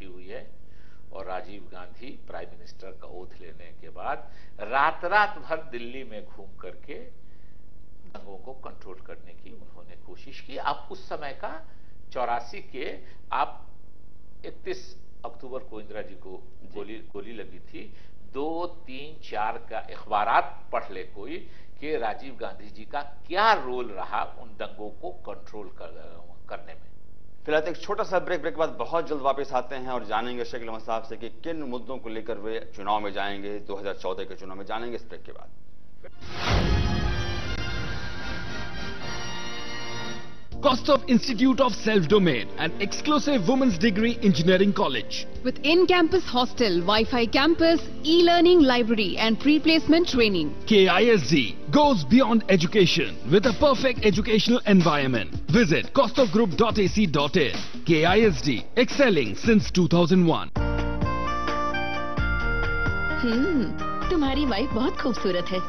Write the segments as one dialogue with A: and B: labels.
A: बैठी हुई है और राजीव गांधी प्राइम मिनिस्टर का ओथ लेने के बाद रात रात भर दिल्ली में घूम करके दंगों को कंट्रोल करने की उन्होंने कोशिश की। आप उस समय का 84 के आप 31 अक्टूबर को इंदिरा जी को गोली लगी थी, 2, 3, 4 का अखबारात पढ़ ले कोई कि राजीव गांधी जी का क्या रोल रहा उन दंगों को कंट्रोल करने में।
B: फिलहाल एक छोटा सा ब्रेक के बाद बहुत जल्द वापस आते हैं और जानेंगे शकील अहमद साहब से कि किन मुद्दों को लेकर वे चुनाव में जाएंगे, 2014 के चुनाव में जानेंगे इस ब्रेक के बाद।
C: Kostov Institute of Self-Domain, an exclusive women's degree engineering college.
D: With in-campus hostel, Wi-Fi campus, e-learning library and pre-placement training.
C: KISD goes beyond education with a perfect educational environment. Visit kostovgroup.ac.in. KISD, excelling since 2001.
E: तुम्हारी wife बहुत खूबसूरत है।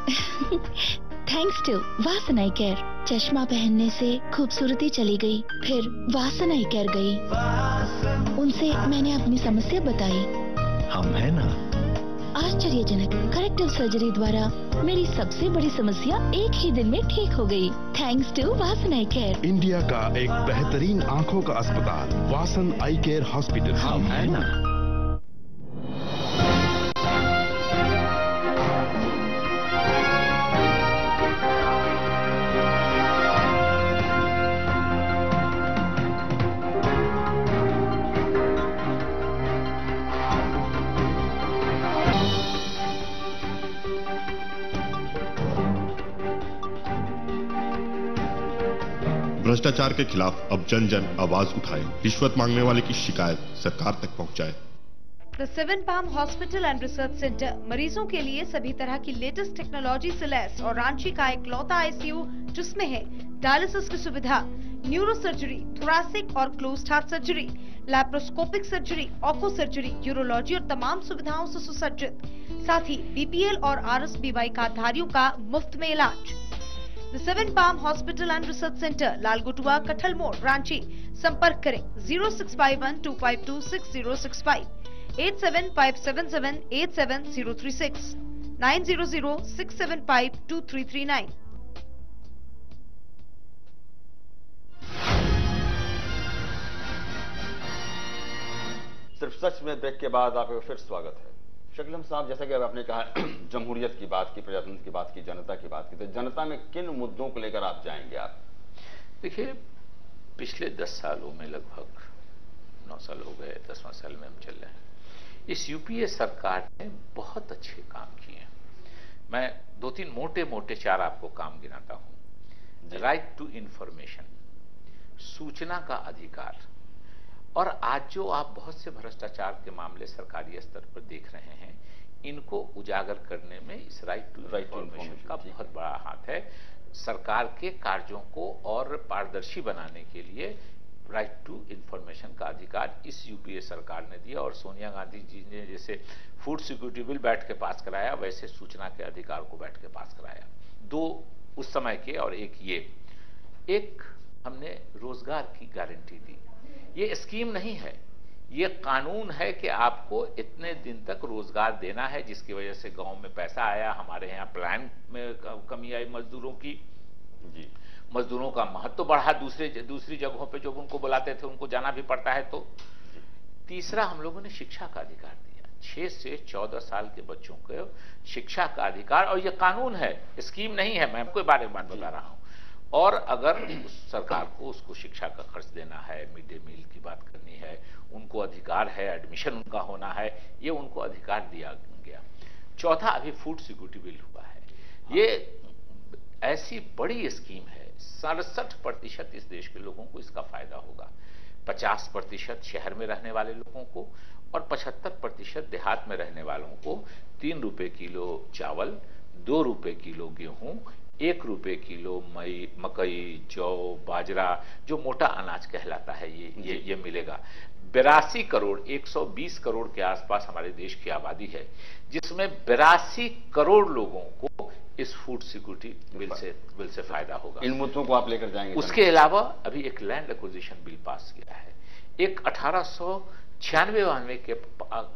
E: Thanks to Vasan eye care. चश्मा पहनने से खूबसूरती चली गई, फिर वासन आई केयर गई। उनसे मैंने अपनी समस्या बताई।
C: हम है ना।
E: आश्चर्यजनक करेक्टिव सर्जरी द्वारा मेरी सबसे बड़ी समस्या एक ही दिन में ठीक हो गई। Thanks to Vasan eye care.
F: India का एक बेहतरीन आँखों का अस्पताल वासन आई केयर हॉस्पिटल।
C: हम है ना।
F: भ्रष्टाचार के खिलाफ अब जन जन आवाज उठाए, रिश्वत मांगने वाले की शिकायत सरकार तक पहुंचाए।
G: The seven palm hospital and research centre मरीजों के लिए सभी तरह की लेटेस्ट टेक्नोलॉजी से लैस और रांची का इकलौता आईसीयू जिसमें है डायलिसिस की सुविधा, न्यूरो सर्जरी, थोरैसिक और closed heart surgery, laparoscopic surgery, onco surgery, urology और तमाम सुविधाओं से सुसज्जित। साथ ही बीपीएल और आरएसबीवाई कार्डधारियों का मुफ्त में इलाज। The seven palm hospital and research centre, Lalgutua, Kathal Mod, Ranchi. संपर्क करें 0651252665, 8757787036, 9006752339।
B: सिर्फ सच में ब्रेक के बाद आपका फिर स्वागत है। शकील अहमद साहब, जैसा कि आपने कहा जमहूरियत की बात की, प्रजातंत्र की बात की, जनता की बात की, तो जनता में किन मुद्दों को लेकर आप जाएंगे? आप
A: देखिए, पिछले 10 सालों में लगभग 9 साल हो गए, 10वां साल में हम चल रहे हैं। इस यूपीए सरकार ने बहुत अच्छे काम किए हैं। मैं 2-3 मोटे 4 आपको काम गिनाता हूं। राइट टू इंफॉर्मेशन, सूचना का अधिकार, और आज जो आप बहुत से भ्रष्टाचार के मामले सरकारी स्तर पर देख रहे हैं, इनको उजागर करने में इस राइट टू इंफॉर्मेशन का बहुत बड़ा हाथ है। सरकार के कार्यों को और पारदर्शी बनाने के लिए राइट टू इंफॉर्मेशन का अधिकार इस यूपीए सरकार ने दिया। और सोनिया गांधी जी ने जैसे फूड सिक्योरिटी बिल बैठ के पास कराया, वैसे सूचना के अधिकार को बैठ के पास कराया। 2 उस समय के और एक ये। एक हमने रोजगार की गारंटी दी। ये स्कीम नहीं है, ये कानून है कि आपको इतने दिन तक रोजगार देना है, जिसकी वजह से गांव में पैसा आया। हमारे यहाँ प्लान में कमी आई मजदूरों की, जी, मजदूरों का महत्व बढ़ा। दूसरी जगहों पे जब उनको बुलाते थे उनको जाना भी पड़ता है। तो तीसरा, हम लोगों ने शिक्षा का अधिकार दिया। 6 से 14 साल के बच्चों को शिक्षा का अधिकार, और ये कानून है, स्कीम नहीं है। मैं आपको बारे में बता रहा हूं। और अगर उस सरकार को उसको शिक्षा का खर्च देना है, मिड डे मील की बात करनी है, उनको अधिकार है, एडमिशन उनका होना है, ये उनको अधिकार दिया गया। चौथा, अभी फूड सिक्योरिटी बिल हुआ है। ये ऐसी बड़ी स्कीम है, 67% इस देश के लोगों को इसका फायदा होगा। 50% शहर में रहने वाले लोगों को और 75% देहात में रहने वालों को 3 रुपए किलो चावल, 2 रुपए किलो गेहूं, 1 रुपए किलो मकई, जौ, बाजरा, जो मोटा अनाज कहलाता है, ये मिलेगा। 82 करोड़ 120 करोड़ के आसपास हमारे देश की आबादी है, जिसमें 82 करोड़ लोगों को इस फूड सिक्योरिटी बिल से फायदा होगा।
B: इन मुद्दों को आप लेकर जाएंगे?
A: उसके अलावा अभी एक लैंड एक्विजिशन बिल पास किया है। एक 96-92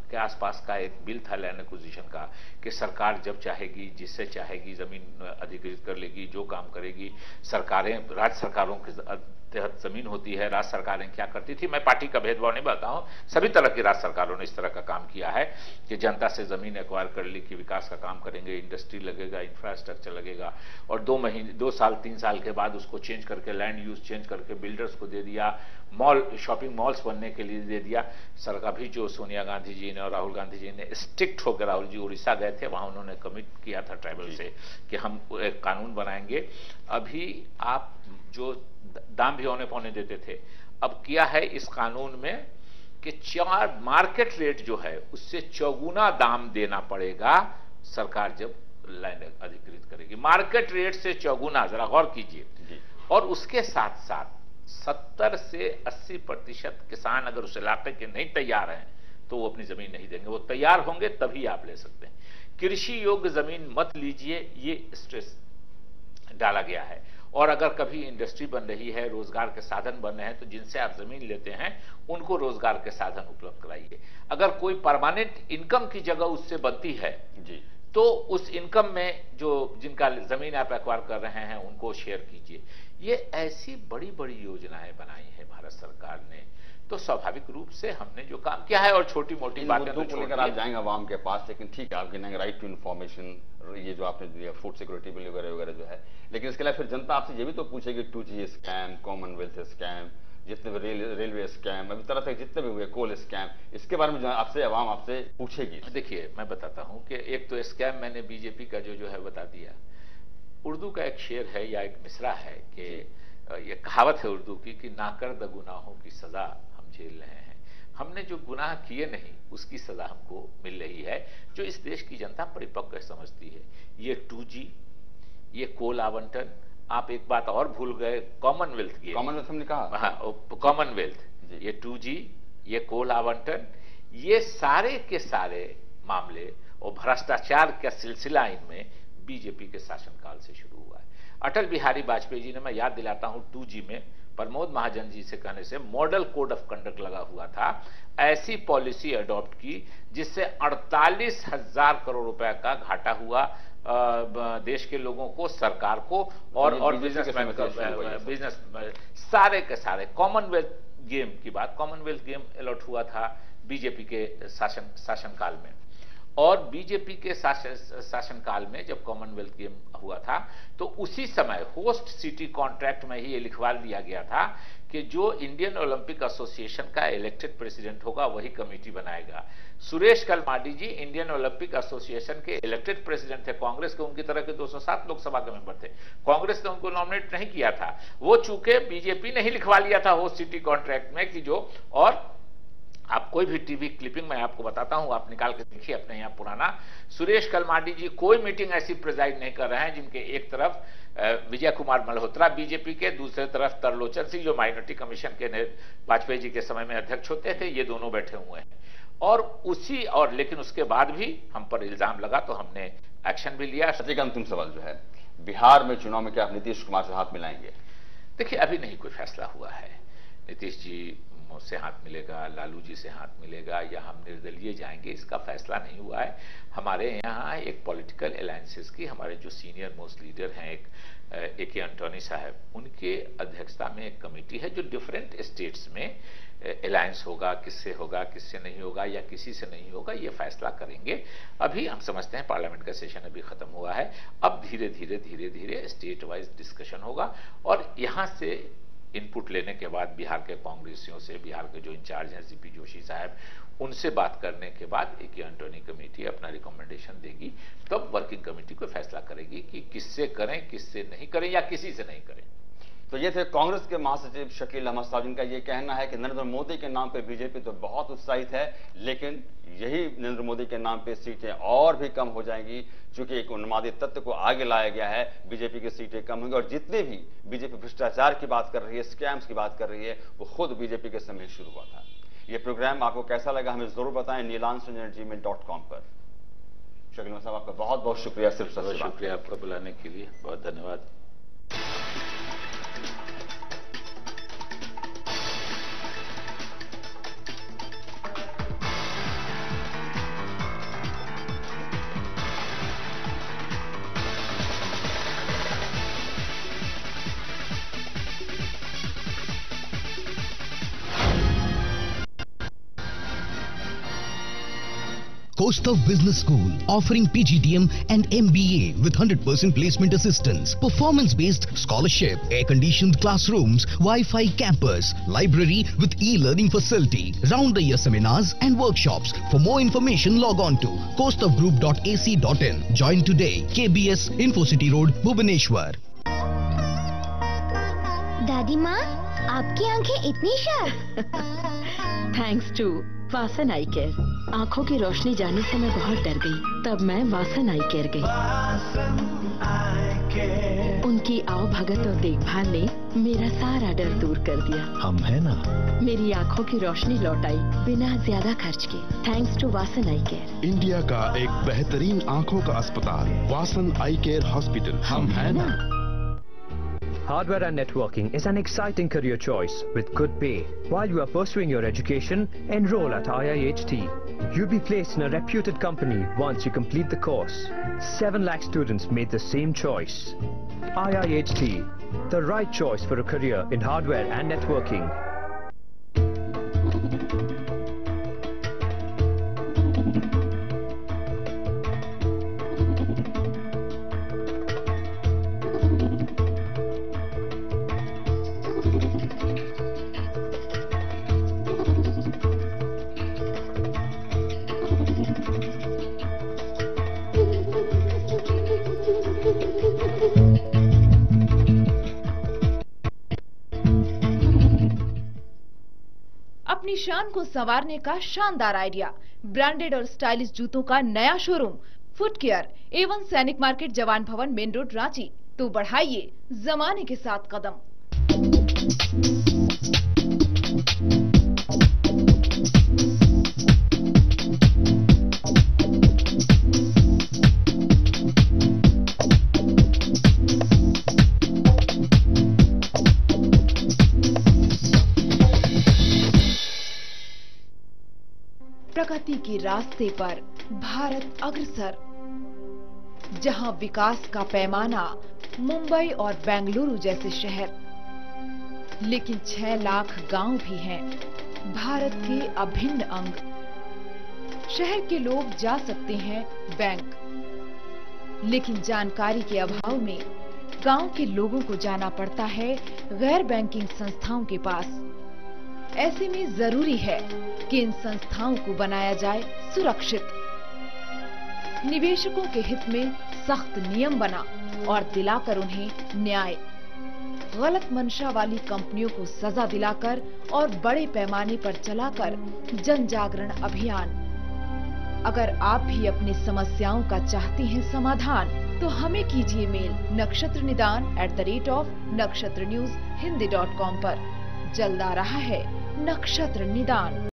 A: के आसपास का एक बिल था लैंड एक्विजिशन का कि सरकार जब चाहेगी, जिससे चाहेगी जमीन अधिग्रहित कर लेगी, जो काम करेगी। सरकारें, राज्य सरकारों के तहत जमीन होती है। राज्य सरकारें क्या करती थी, मैं पार्टी का भेदभाव नहीं बताता हूं, सभी तरह की राज्य सरकारों ने इस तरह का काम किया है कि जनता से जमीन एक्वायर कर ली कि विकास का काम करेंगे, इंडस्ट्री लगेगा, इंफ्रास्ट्रक्चर लगेगा, और 2 साल 3 साल के बाद उसको चेंज करके, लैंड यूज चेंज करके बिल्डर्स को दे दिया, मॉल, शॉपिंग मॉल्स बनने के लिए दे दिया। सर, अभी जो सोनिया गांधी जी ने और राहुल गांधी जी ने स्ट्रिक्ट होकर, राहुल जी उड़ीसा गए थे, वहां उन्होंने कमिट किया था ट्राइबल से कि हम एक कानून बनाएंगे। अभी आप जो दाम भी औने पौने देते थे, अब किया है इस कानून में कि 4 मार्केट रेट जो है उससे 4 गुना दाम देना पड़ेगा सरकार जब लैंड अधिग्रहित करेगी। मार्केट रेट से 4 गुना, जरा गौर कीजिए। और उसके साथ साथ 70 से 80% किसान अगर उस इलाके के नहीं तैयार हैं तो वो अपनी जमीन नहीं देंगे, वो तैयार होंगे तभी आप ले सकते हैं। कृषि योग्य जमीन मत लीजिए, ये स्ट्रेस डाला गया है। और अगर कभी इंडस्ट्री बन रही है, रोजगार के साधन बन रहे हैं, तो जिनसे आप जमीन लेते हैं उनको रोजगार के साधन उपलब्ध कराइए। अगर कोई परमानेंट इनकम की जगह उससे बनती है जी, तो उस इनकम में जो जिनका जमीन आप एक्वायर कर रहे हैं उनको शेयर कीजिए। ये ऐसी बड़ी बड़ी योजनाएं बनाई है भारत सरकार ने, तो स्वाभाविक रूप से हमने जो काम किया है, और छोटी मोटी बातें तो
B: को लेकर आप जाएंगे आवाम के पास, लेकिन ठीक है, आप गिनेंगे राइट टू इन्फॉर्मेशन, ये जो आपने दिया, फूड सिक्योरिटी बिल वगैरह वगैरह जो है, लेकिन इसके अलावा फिर जनता आपसे ये भी तो पूछेगी 2G स्कैम, कॉमनवेल्थ स्कैम, जितने भी रेलवे स्कैम, अभी तरह तरह जितने भी हुए, कोल स्कैम, इसके बारे में आपसे आवाम आपसे पूछेगी।
A: देखिए, मैं बताता हूं कि एक तो स्कैम मैंने बीजेपी का जो है बता दिया। उर्दू का एक शेर है या एक मिसरा है कि ये कहावत है उर्दू की कि नाकर्द गुनाहों की सजा हम झेल रहे हैं। हमने जो गुनाह किए नहीं उसकी सजा हमको मिल रही है, जो इस देश की जनता परिपक्व समझती है। ये 2G, ये कोल आवंटन, आप एक बात और भूल गए, कॉमनवेल्थ गेम।
B: कॉमनवेल्थ हमने कहा,
A: हाँ, कॉमनवेल्थ, ये 2G, ये कोल आवंटन, ये सारे के सारे मामले और भ्रष्टाचार का सिलसिला इनमें बीजेपी के शासनकाल से शुरू हुआ है। अटल बिहारी वाजपेयी जी ने, मैं याद दिलाता हूं, 2G में प्रमोद महाजन जी से कहने से मॉडल कोड ऑफ कंडक्ट लगा हुआ था, ऐसी पॉलिसी अडॉप्ट की जिससे 48,000 करोड़ रुपए का घाटा हुआ देश के लोगों को, सरकार को और बिजनेसमैन का, बिजनेस सारे के सारे। कॉमनवेल्थ गेम की बात, कॉमनवेल्थ गेम अलॉट हुआ था बीजेपी के शासनकाल में, और बीजेपी के शासनकाल में जब कॉमनवेल्थ गेम हुआ था तो उसी समय होस्ट सिटी कॉन्ट्रैक्ट में ही ये लिखवा दिया गया था कि जो इंडियन ओलंपिक एसोसिएशन का इलेक्टेड प्रेसिडेंट होगा वही कमेटी बनाएगा। सुरेश कलमाडी जी इंडियन ओलंपिक एसोसिएशन के इलेक्टेड प्रेसिडेंट थे, कांग्रेस के उनकी तरह के 207 लोकसभा के मेंबर थे, कांग्रेस ने उनको नॉमिनेट नहीं किया था। वो चूंकि बीजेपी ने ही लिखवा लिया था होस्ट सिटी कॉन्ट्रैक्ट में कि जो, और आप कोई भी टीवी क्लिपिंग मैं आपको बताता हूं, आप निकाल के देखिए अपने यहाँ पुराना, सुरेश कलमाडी जी कोई मीटिंग ऐसी प्रेजाइड नहीं कर रहे हैं जिनके एक तरफ विजय कुमार मल्होत्रा बीजेपी के, दूसरे तरफ तरलोचन सिंह जो माइनॉरिटी कमीशन के वाजपेयी जी के समय में अध्यक्ष होते थे, ये दोनों बैठे हुए हैं। और लेकिन उसके बाद भी हम पर इल्जाम लगा तो हमने एक्शन भी लिया।
B: एक अंतिम सवाल जो है, बिहार में चुनाव में क्या आप नीतीश कुमार से हाथ मिलाएंगे?
A: देखिए, अभी नहीं कोई फैसला हुआ है। नीतीश जी से हाथ मिलेगा, लालू जी से हाथ मिलेगा, या हम निर्दलीय जाएंगे, इसका फैसला नहीं हुआ है। हमारे यहाँ एक पॉलिटिकल अलायंसेस की, हमारे जो सीनियर मोस्ट लीडर हैं, एक AK एंटोनी साहब, उनके अध्यक्षता में एक कमेटी है जो डिफरेंट स्टेट्स में अलायंस होगा, किससे होगा, किससे नहीं होगा, या किसी से नहीं होगा, ये फैसला करेंगे। अभी हम समझते हैं पार्लियामेंट का सेशन अभी खत्म हुआ है, अब धीरे धीरे स्टेट वाइज डिस्कशन होगा, और यहां से इनपुट लेने के बाद बिहार के कांग्रेसियों से, बिहार के जो इंचार्ज हैं CP जोशी साहब, उनसे बात करने के बाद AK एंटोनी कमेटी अपना रिकमेंडेशन देगी, तब वर्किंग कमेटी को फैसला करेगी कि किससे करें, किससे नहीं करें, या किसी से नहीं करें।
B: तो ये थे कांग्रेस के महासचिव शकील अहमद साहब, जिनका ये कहना है कि नरेंद्र मोदी के नाम पे बीजेपी तो बहुत उत्साहित है, लेकिन यही नरेंद्र मोदी के नाम पे सीटें और भी कम हो जाएंगी, क्योंकि एक उन्मादी तत्व को आगे लाया गया है, बीजेपी की सीटें कम होंगी। और जितने भी बीजेपी भ्रष्टाचार की बात कर रही है, स्कैम्स की बात कर रही है, वो खुद बीजेपी के समय शुरू हुआ था। ये प्रोग्राम आपको कैसा लगा हमें जरूर बताएं neelansh@gmail.com पर। शकील साहब, आपका बहुत बहुत शुक्रिया। सिर्फ
A: शुक्रिया आपका बुलाने के लिए, बहुत धन्यवाद।
H: Kaustav Business School, offering PGDM and MBA with 100% placement assistance, performance-based scholarship, air-conditioned classrooms, Wi-Fi campus, library with e-learning facility, round-the-year seminars and workshops. For more information, log on to kaustavgroup.ac.in. Join today. KBS, Infocity Road, Bhubaneswar.
E: दादी माँ, आपकी आंखें इतनी sharp.
I: Thanks to Vasan eye care. आंखों की रोशनी जाने से मैं बहुत डर गई, तब मैं वासन आई केयर गई। उनकी आओ भगत और देखभाल ने मेरा सारा डर दूर कर दिया।
J: हम है ना।
I: मेरी आंखों की रोशनी लौट आई बिना ज्यादा खर्च के, thanks to Vasan eye care.
J: India का एक बेहतरीन आंखों का अस्पताल, वासन आई केयर हॉस्पिटल। हम है ना।
K: Hardware and networking is an exciting career choice with good pay. While you are pursuing your education, enroll at IIHT. You'll be placed in a reputed company once you complete the course. 7 lakh students made the same choice. IIHT, the right choice for a career in hardware and networking.
G: अपनी शान को संवारने का शानदार idea, branded और stylish जूतों का नया शोरूम, फुटकेयर एवं सैनिक मार्केट, जवान भवन, मेन रोड, रांची। तो बढ़ाइए जमाने के साथ कदम। प्रगति के रास्ते पर भारत अग्रसर, जहां विकास का पैमाना मुंबई और बेंगलुरु जैसे शहर, लेकिन 6 लाख गांव भी हैं भारत के अभिन्न अंग। शहर के लोग जा सकते हैं बैंक, लेकिन जानकारी के अभाव में गांव के लोगों को जाना पड़ता है गैर बैंकिंग संस्थाओं के पास। ऐसे में जरूरी है कि इन संस्थाओं को बनाया जाए सुरक्षित। निवेशकों के हित में सख्त नियम बना और दिलाकर उन्हें न्याय। गलत मंशा वाली कंपनियों को सजा दिलाकर और बड़े पैमाने पर चलाकर जन जागरण अभियान। अगर आप भी अपनी समस्याओं का चाहते हैं समाधान, तो हमें कीजिए मेल nakshatrnidan@nakshatranews hindi.com पर। जल्द आ रहा है नक्षत्र निदान।